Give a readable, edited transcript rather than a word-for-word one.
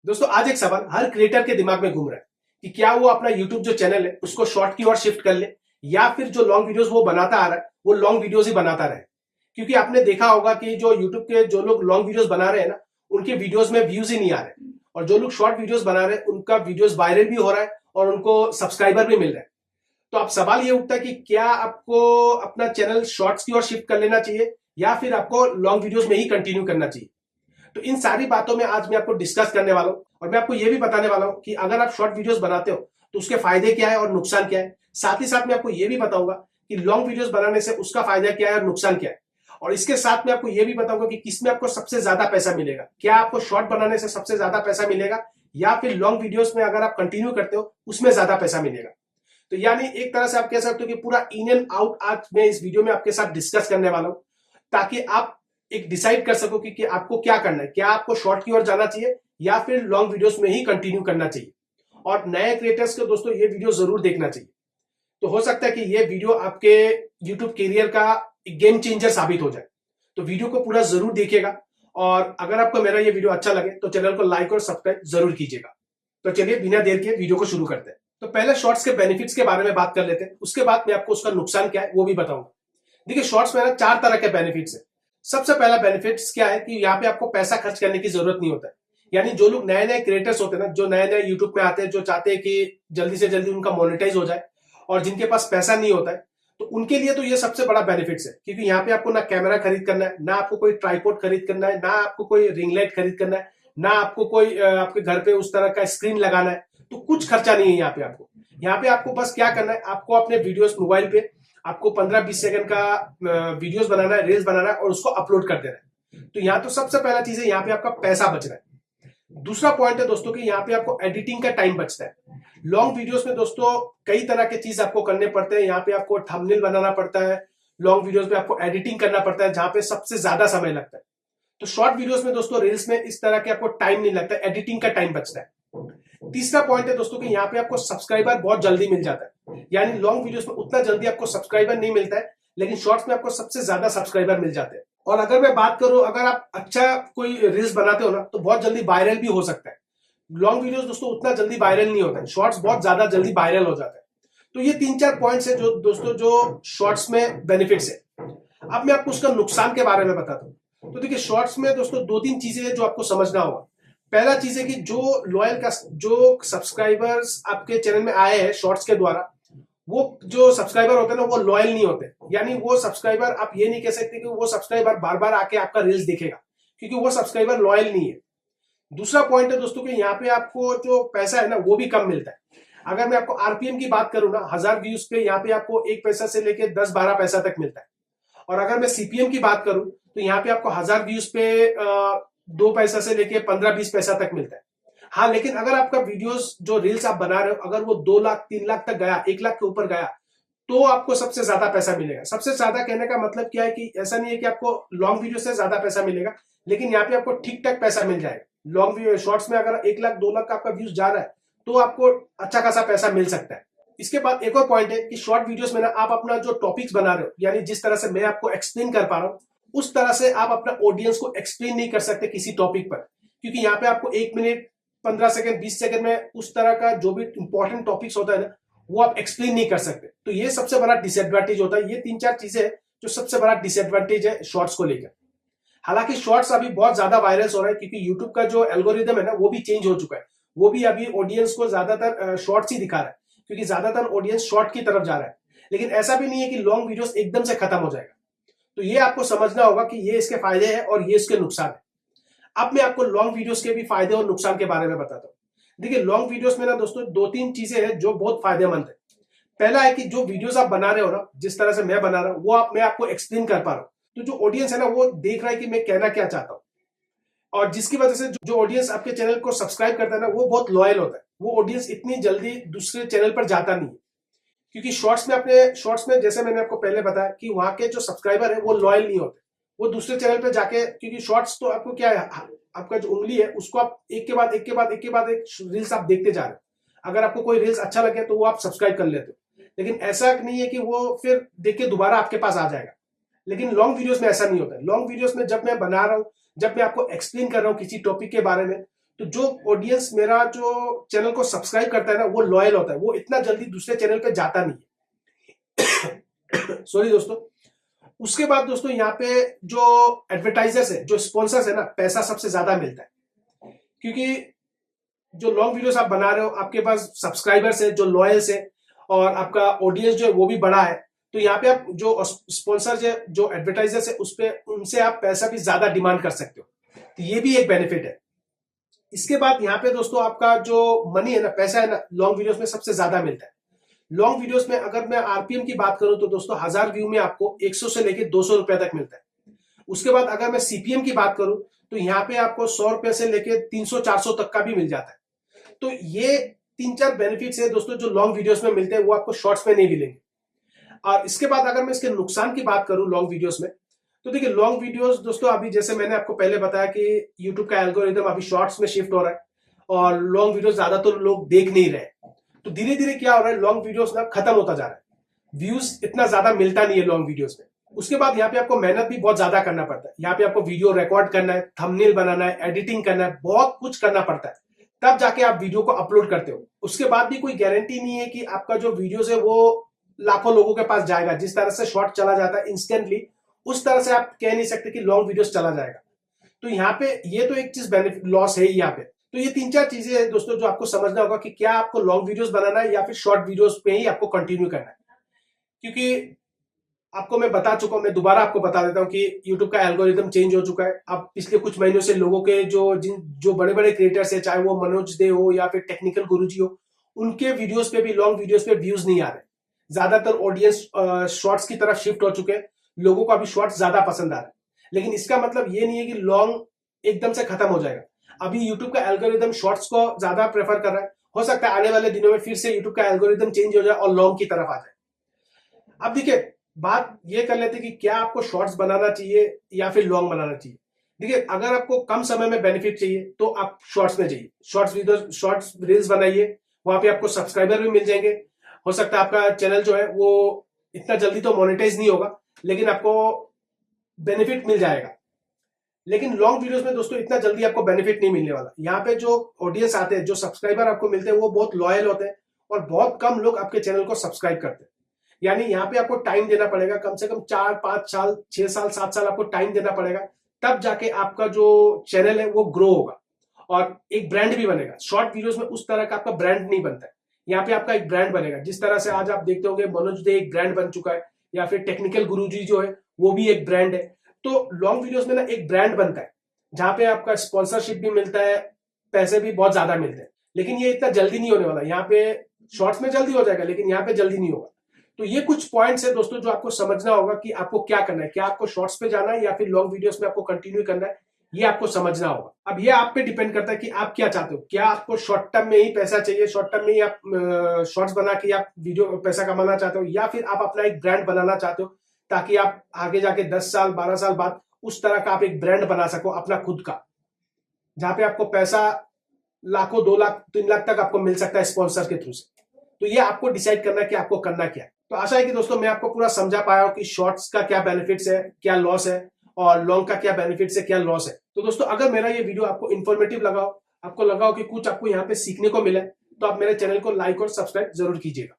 दोस्तों आज एक सवाल हर क्रिएटर के दिमाग में घूम रहा है कि क्या वो अपना यूट्यूब जो चैनल है उसको शॉर्ट की ओर शिफ्ट कर ले या फिर जो लॉन्ग वीडियोस वो बनाता आ रहा है वो लॉन्ग वीडियोस ही बनाता रहे। क्योंकि आपने देखा होगा कि जो यूट्यूब के जो लोग लॉन्ग वीडियोस बना रहे हैं ना, उनके वीडियोस में व्यूज ही नहीं आ रहे, और जो लोग शॉर्ट वीडियोस बना रहे हैं उनका वीडियोस वायरल भी हो रहा है और उनको सब्सक्राइबर भी मिल रहा है। तो अब सवाल ये उठता है कि क्या आपको अपना चैनल शॉर्ट्स की ओर शिफ्ट कर लेना चाहिए या फिर आपको लॉन्ग वीडियोस में ही कंटिन्यू करना चाहिए। तो इन सारी बातों में आज मैं आपको डिस्कस करने वाला हूं और मैं आपको यह भी बताने वाला हूं कि अगर आप शॉर्ट वीडियोस बनाते हो तो उसके फायदे क्या है और नुकसान क्या है। साथ ही साथ मैं आपको यह भी बताऊंगा कि लॉन्ग वीडियोस बनाने से उसका फायदा क्या है और नुकसान क्या है। और इसके साथ मैं आपको यह भी बताऊंगा कि किसमें आपको सबसे ज्यादा पैसा मिलेगा, क्या आपको शॉर्ट बनाने से सबसे ज्यादा पैसा मिलेगा या फिर लॉन्ग वीडियोस में अगर आप कंटिन्यू करते हो उसमें ज्यादा पैसा मिलेगा। तो यानी एक तरह से आप कह सकते हो कि पूरा इन एंड आउट आज मैं इस वीडियो में आपके साथ डिस्कस करने वाला हूं, ताकि आप एक डिसाइड कर सको कि आपको क्या करना है, क्या आपको शॉर्ट की ओर जाना चाहिए या फिर लॉन्ग वीडियोस में ही कंटिन्यू करना चाहिए। और नए क्रिएटर्स को दोस्तों ये वीडियो जरूर देखना चाहिए। तो हो सकता है कि ये वीडियो आपके यूट्यूब करियर का एक गेम चेंजर साबित हो जाए। तो वीडियो को पूरा जरूर देखिएगा और अगर आपको मेरा ये वीडियो अच्छा लगे तो चैनल को लाइक और सब्सक्राइब जरूर कीजिएगा। तो चलिए बिना देर के वीडियो को शुरू करते हैं। तो पहले शॉर्ट्स के बेनिफिट्स के बारे में बात कर लेते हैं, उसके बाद मैं आपको उसका नुकसान क्या है वो भी बताऊंगा। देखिए शॉर्ट्स में ना 4 तरह के बेनिफिट्स है। सबसे पहला बेनिफिट्स क्या है कि यहाँ पे आपको पैसा खर्च करने की जरूरत नहीं होता है। यानी जो लोग नए नए क्रिएटर्स होते हैं ना, जो नए नए यूट्यूब में आते हैं, जो चाहते हैं कि जल्दी से जल्दी उनका मोनेटाइज हो जाए और जिनके पास पैसा नहीं होता है, तो उनके लिए तो ये सबसे बड़ा बेनिफिट्स है। क्योंकि यहाँ पे आपको ना कैमरा खरीद करना है, ना आपको कोई ट्राइपॉड खरीद करना है, ना आपको कोई रिंग लाइट खरीद करना है, ना आपको कोई आपके घर पे उस तरह का स्क्रीन लगाना है। तो कुछ खर्चा नहीं है यहाँ पे आपको। यहाँ पे आपको बस क्या करना है, आपको अपने वीडियोस मोबाइल पे आपको 15-20 सेकंड का वीडियोस बनाना है, रील्स बनाना है और उसको अपलोड कर देना है। तो यहाँ तो सबसे पहला चीज है, यहाँ पे आपका पैसा बच रहा है। दूसरा पॉइंट है दोस्तों कि यहाँ पे आपको एडिटिंग का टाइम बचता है। लॉन्ग वीडियोस में दोस्तों कई तरह के चीज आपको करने पड़ते हैं। यहाँ पे आपको थंबनेल बनाना पड़ता है, लॉन्ग वीडियोस में आपको एडिटिंग करना पड़ता है जहां पे सबसे ज्यादा समय लगता है। तो शॉर्ट वीडियोस में दोस्तों, रील्स में इस तरह के आपको टाइम नहीं लगता, एडिटिंग का टाइम बचता है। तीसरा पॉइंट है दोस्तों कि यहाँ पे आपको सब्सक्राइबर बहुत जल्दी मिल जाता है। यानी लॉन्ग वीडियोस में उतना जल्दी आपको सब्सक्राइबर नहीं मिलता है, लेकिन शॉर्ट्स में आपको सबसे ज्यादा सब्सक्राइबर मिल जाते हैं। और अगर मैं बात करूं, अगर आप अच्छा कोई रील्स बनाते हो ना तो बहुत जल्दी वायरल भी हो सकता है। लॉन्ग वीडियोस दोस्तों उतना जल्दी वायरल नहीं होता है, शॉर्ट्स बहुत ज्यादा जल्दी वायरल हो जाता है। तो ये 3-4 पॉइंट्स है जो दोस्तों जो शॉर्ट्स में बेनिफिट्स है। अब मैं आपको उसका नुकसान के बारे में बताता हूँ। तो देखिए शॉर्ट्स में दोस्तों 2-3 चीजें हैं जो आपको समझना होगा। पहला चीज है कि जो लॉयल का जो सब्सक्राइबर्स आपके चैनल में आए हैं शॉर्ट्स के द्वारा, वो जो सब्सक्राइबर होते हैं ना वो लॉयल नहीं होते। यानी वो सब्सक्राइबर, आप ये नहीं कह सकते कि वो सब्सक्राइबर बार बार आके आपका रील्स देखेगा, क्योंकि वो सब्सक्राइबर लॉयल नहीं है। दूसरा पॉइंट है दोस्तों कि यहाँ पे आपको जो पैसा है ना वो भी कम मिलता है। अगर मैं आपको आरपीएम की बात करूं ना, 1000 व्यूज पे यहाँ पे आपको 1 पैसा से लेके 10-12 पैसा तक मिलता है। और अगर मैं सीपीएम की बात करूं तो यहाँ पे आपको 1000 व्यूज पे 2 पैसा से लेके 15-20 पैसा तक मिलता है। हाँ, लेकिन अगर आपका वीडियोस जो रील्स आप बना रहे हो अगर वो 2 लाख 3 लाख तक गया, 1 लाख के ऊपर गया, तो आपको सबसे ज्यादा पैसा मिलेगा। सबसे ज्यादा कहने का मतलब क्या है कि ऐसा नहीं है कि आपको लॉन्ग वीडियो से ज्यादा पैसा मिलेगा, लेकिन यहाँ पे आपको ठीक ठाक पैसा मिल जाएगा। लॉन्ग वीडियो शॉर्ट्स में अगर 1 लाख 2 लाख का आपका व्यूज जा रहा है तो आपको अच्छा खासा पैसा मिल सकता है। इसके बाद एक और पॉइंट है कि शॉर्ट वीडियोस में ना आप अपना जो टॉपिक्स बना रहे हो, यानी जिस तरह से मैं आपको एक्सप्लेन कर पा रहा हूँ उस तरह से आप अपना ऑडियंस को एक्सप्लेन नहीं कर सकते किसी टॉपिक पर। क्योंकि यहाँ पे आपको 1 मिनट 15 सेकंड 20 सेकंड में उस तरह का जो भी इंपॉर्टेंट टॉपिक्स होता है ना वो आप एक्सप्लेन नहीं कर सकते। तो ये सबसे बड़ा डिसएडवांटेज होता है। ये 3-4 चीजें हैं जो सबसे बड़ा डिसएडवांटेज है शॉर्ट्स को लेकर। हालांकि शॉर्ट्स अभी बहुत ज्यादा वायरल हो रहा है क्योंकि यूट्यूब का जो एल्गोरिदम है ना वो भी चेंज हो चुका है। वो भी अभी ऑडियंस को ज्यादातर शॉर्ट्स ही दिखा रहा है, क्योंकि ज्यादातर ऑडियंस शॉर्ट की तरफ जा रहा है। लेकिन ऐसा भी नहीं है कि लॉन्ग वीडियोस एकदम से खत्म हो जाएगा। तो ये आपको समझना होगा कि ये इसके फायदे हैं और ये इसके नुकसान है। अब मैं आपको लॉन्ग वीडियोस के भी फायदे और नुकसान के बारे में बताता हूँ। देखिए लॉन्ग वीडियोस में ना दोस्तों 2-3 चीजें हैं जो बहुत फायदेमंद है। पहला है कि जो वीडियोस आप बना रहे हो ना, जिस तरह से मैं बना रहा हूँ वो मैं आपको एक्सप्लेन कर पा रहा हूँ। तो जो ऑडियंस है ना वो देख रहा है कि मैं कहना क्या चाहता हूँ, और जिसकी वजह से जो ऑडियंस आपके चैनल को सब्सक्राइब करता है ना वो बहुत लॉयल होता है। वो ऑडियंस इतनी जल्दी दूसरे चैनल पर जाता नहीं है, क्योंकि शॉर्ट्स में जैसे मैंने आपको पहले बताया कि वहां के जो सब्सक्राइबर है वो लॉयल नहीं होते। वो दूसरे चैनल पे जाके, क्योंकि शॉर्ट्स तो आपको क्या है, आपका जो उंगली है उसको आप एक के बाद एक के बाद एक के बाद एक रील्स आप देखते जा रहे हो। अगर आपको कोई रील्स अच्छा लगे तो वो आप सब्सक्राइब कर लेते हो, लेकिन ऐसा नहीं है कि वो फिर देख के दोबारा आपके पास आ जाएगा। लेकिन लॉन्ग वीडियोस में ऐसा नहीं होता है। लॉन्ग वीडियोस में जब मैं बना रहा हूं, जब मैं आपको एक्सप्लेन कर रहा हूं किसी टॉपिक के बारे में, तो जो ऑडियंस मेरा जो चैनल को सब्सक्राइब करता है ना, वो लॉयल होता है, वो इतना जल्दी दूसरे चैनल पे जाता नहीं है। सॉरी दोस्तों। उसके बाद दोस्तों यहाँ पे जो एडवर्टाइजर्स है, जो स्पॉन्सर्स है ना, पैसा सबसे ज्यादा मिलता है, क्योंकि जो लॉन्ग वीडियोस आप बना रहे हो, आपके पास सब्सक्राइबर्स है जो लॉयल्स है, और आपका ऑडियंस जो है वो भी बड़ा है, तो यहाँ पे आप जो स्पॉन्सर है, जो एडवर्टाइजर्स है, उस पे उनसे आप पैसा भी ज्यादा डिमांड कर सकते हो, तो ये भी एक बेनिफिट है। इसके बाद यहाँ पे दोस्तों आपका जो मनी है ना, पैसा है ना, लॉन्ग वीडियोस में सबसे ज्यादा मिलता है। लॉन्ग वीडियोस में अगर मैं आरपीएम की बात करूं तो दोस्तों 1000 व्यू में आपको 100 से लेके 200 रुपए तक मिलता है। उसके बाद अगर मैं सीपीएम की बात करूं तो यहाँ पे आपको 100 रुपए से लेके 300-400 तक का भी मिल जाता है। तो ये 3-4 बेनिफिट्स है दोस्तों जो लॉन्ग वीडियोस में मिलते हैं, वो आपको शॉर्ट्स में नहीं मिलेंगे। और इसके बाद अगर मैं इसके नुकसान की बात करूं लॉन्ग वीडियोस में, तो देखिए लॉन्ग वीडियोस दोस्तों, अभी जैसे मैंने आपको पहले बताया कि यूट्यूब का एल्गोरिदम अभी शॉर्ट्स में शिफ्ट हो रहा है और लॉन्ग वीडियोस ज्यादातर लोग देख नहीं रहे, तो धीरे धीरे क्या हो रहा है, लॉन्ग वीडियोस ना खत्म होता जा रहा है, व्यूज इतना ज्यादा मिलता नहीं है लॉन्ग वीडियोस में। उसके बाद यहाँ पे आपको मेहनत भी बहुत ज्यादा करना पड़ता है, यहाँ पे आपको वीडियो रिकॉर्ड करना है, थंबनेल बनाना है, एडिटिंग करना है, बहुत कुछ करना पड़ता है, तब जाके आप वीडियो को अपलोड करते हो। उसके बाद भी कोई गारंटी नहीं है कि आपका जो वीडियोस है वो लाखों लोगों के पास जाएगा। जिस तरह से शॉर्ट चला जाता है इंस्टेंटली, उस तरह से आप कह नहीं सकते कि लॉन्ग वीडियोस चला जाएगा। तो यहाँ पे ये तो एक चीज बेनिफिट लॉस है यहाँ पे। तो ये 3-4 चीजें हैं दोस्तों जो आपको समझना होगा कि क्या आपको लॉन्ग वीडियोस बनाना है या फिर शॉर्ट वीडियोस पे ही आपको कंटिन्यू करना है। क्योंकि आपको मैं बता चुका हूं, मैं दोबारा आपको बता देता हूं कि YouTube का एल्गोरिदम चेंज हो चुका है। अब पिछले कुछ महीनों से लोगों के जो बड़े बड़े क्रिएटर्स है, चाहे वो मनोज दे हो या फिर टेक्निकल गुरुजी हो, उनके वीडियोस पे भी, लॉन्ग वीडियोस पे व्यूज नहीं आ रहे। ज्यादातर ऑडियंस शॉर्ट्स की तरफ शिफ्ट हो चुके हैं, लोगों को अभी शॉर्ट्स ज्यादा पसंद आ रहा है। लेकिन इसका मतलब ये नहीं है कि लॉन्ग एकदम से खत्म हो जाएगा। अभी यूट्यूब का एल्गोरिदम शॉर्ट्स को ज्यादा प्रेफर कर रहा है, हो सकता है आने वाले दिनों में फिर से यूट्यूब का एल्गोरिदम चेंज हो जाए और लॉन्ग की तरफ आ जाए। अब देखिए, बात ये कर लेते कि क्या आपको शॉर्ट्स बनाना चाहिए या फिर लॉन्ग बनाना चाहिए। देखिए, अगर आपको कम समय में बेनिफिट चाहिए तो आप शॉर्ट्स में जाइए, शॉर्ट्स वीडियो, शॉर्ट्स रील्स बनाइए, वहां पे आपको सब्सक्राइबर भी मिल जाएंगे। हो सकता है आपका चैनल जो है वो इतना जल्दी तो मोनेटाइज नहीं होगा, लेकिन आपको बेनिफिट मिल जाएगा। लेकिन लॉन्ग वीडियोस में दोस्तों इतना जल्दी आपको बेनिफिट नहीं मिलने वाला। यहाँ पे जो ऑडियंस आते हैं, जो सब्सक्राइबर आपको मिलते हैं, वो बहुत लॉयल होते हैं और बहुत कम लोग आपके चैनल को सब्सक्राइब करते हैं। यानी यहाँ पे आपको टाइम देना पड़ेगा, कम से कम 4-5 साल, 6 साल, 7 साल आपको टाइम देना पड़ेगा, तब जाके आपका जो चैनल है वो ग्रो होगा और एक ब्रांड भी बनेगा। शॉर्ट वीडियोस में उस तरह का आपका ब्रांड नहीं बनता है, यहाँ पे आपका एक ब्रांड बनेगा। जिस तरह से आज आप देखते होंगे मनोज दे एक ब्रांड बन चुका है, या फिर टेक्निकल गुरुजी जो है वो भी एक ब्रांड है। तो लॉन्ग वीडियोस में ना एक ब्रांड बनता है, जहां पे आपका स्पॉन्सरशिप भी मिलता है, पैसे भी बहुत ज्यादा मिलते हैं। लेकिन ये इतना जल्दी नहीं होने वाला, यहाँ पे शॉर्ट्स में जल्दी हो जाएगा, लेकिन यहाँ पे जल्दी नहीं होगा। तो ये कुछ पॉइंट्स है दोस्तों जो आपको समझना होगा कि आपको क्या करना है, क्या आपको शॉर्ट्स पे जाना है या फिर लॉन्ग वीडियोस में आपको कंटिन्यू करना है, ये आपको समझना होगा। अब ये आप पे डिपेंड करता है कि आप क्या चाहते हो। क्या आपको शॉर्ट टर्म में ही पैसा चाहिए, शॉर्ट टर्म में ही आप शॉर्ट्स बना के आप वीडियो पैसा कमाना चाहते हो, या फिर आप अपना एक ब्रांड बनाना चाहते हो ताकि आप आगे जाके 10 साल 12 साल बाद उस तरह का आप एक ब्रांड बना सको अपना खुद का, जहां पे आपको पैसा लाखों, 2 लाख, 3 लाख तक आपको मिल सकता है स्पॉन्सर के थ्रू से। तो ये आपको डिसाइड करना है कि आपको करना क्या है। तो आशा है कि दोस्तों मैं आपको पूरा समझा पाया हूं कि शॉर्ट्स का क्या बेनिफिट्स है, क्या लॉस है, और लॉन्ग का क्या बेनिफिट्स है, क्या लॉस है। तो दोस्तों अगर मेरा ये वीडियो आपको इन्फॉर्मेटिव लगा हो, आपको लगा हो कि कुछ आपको यहाँ पे सीखने को मिला है, तो आप मेरे चैनल को लाइक और सब्सक्राइब जरूर कीजिएगा।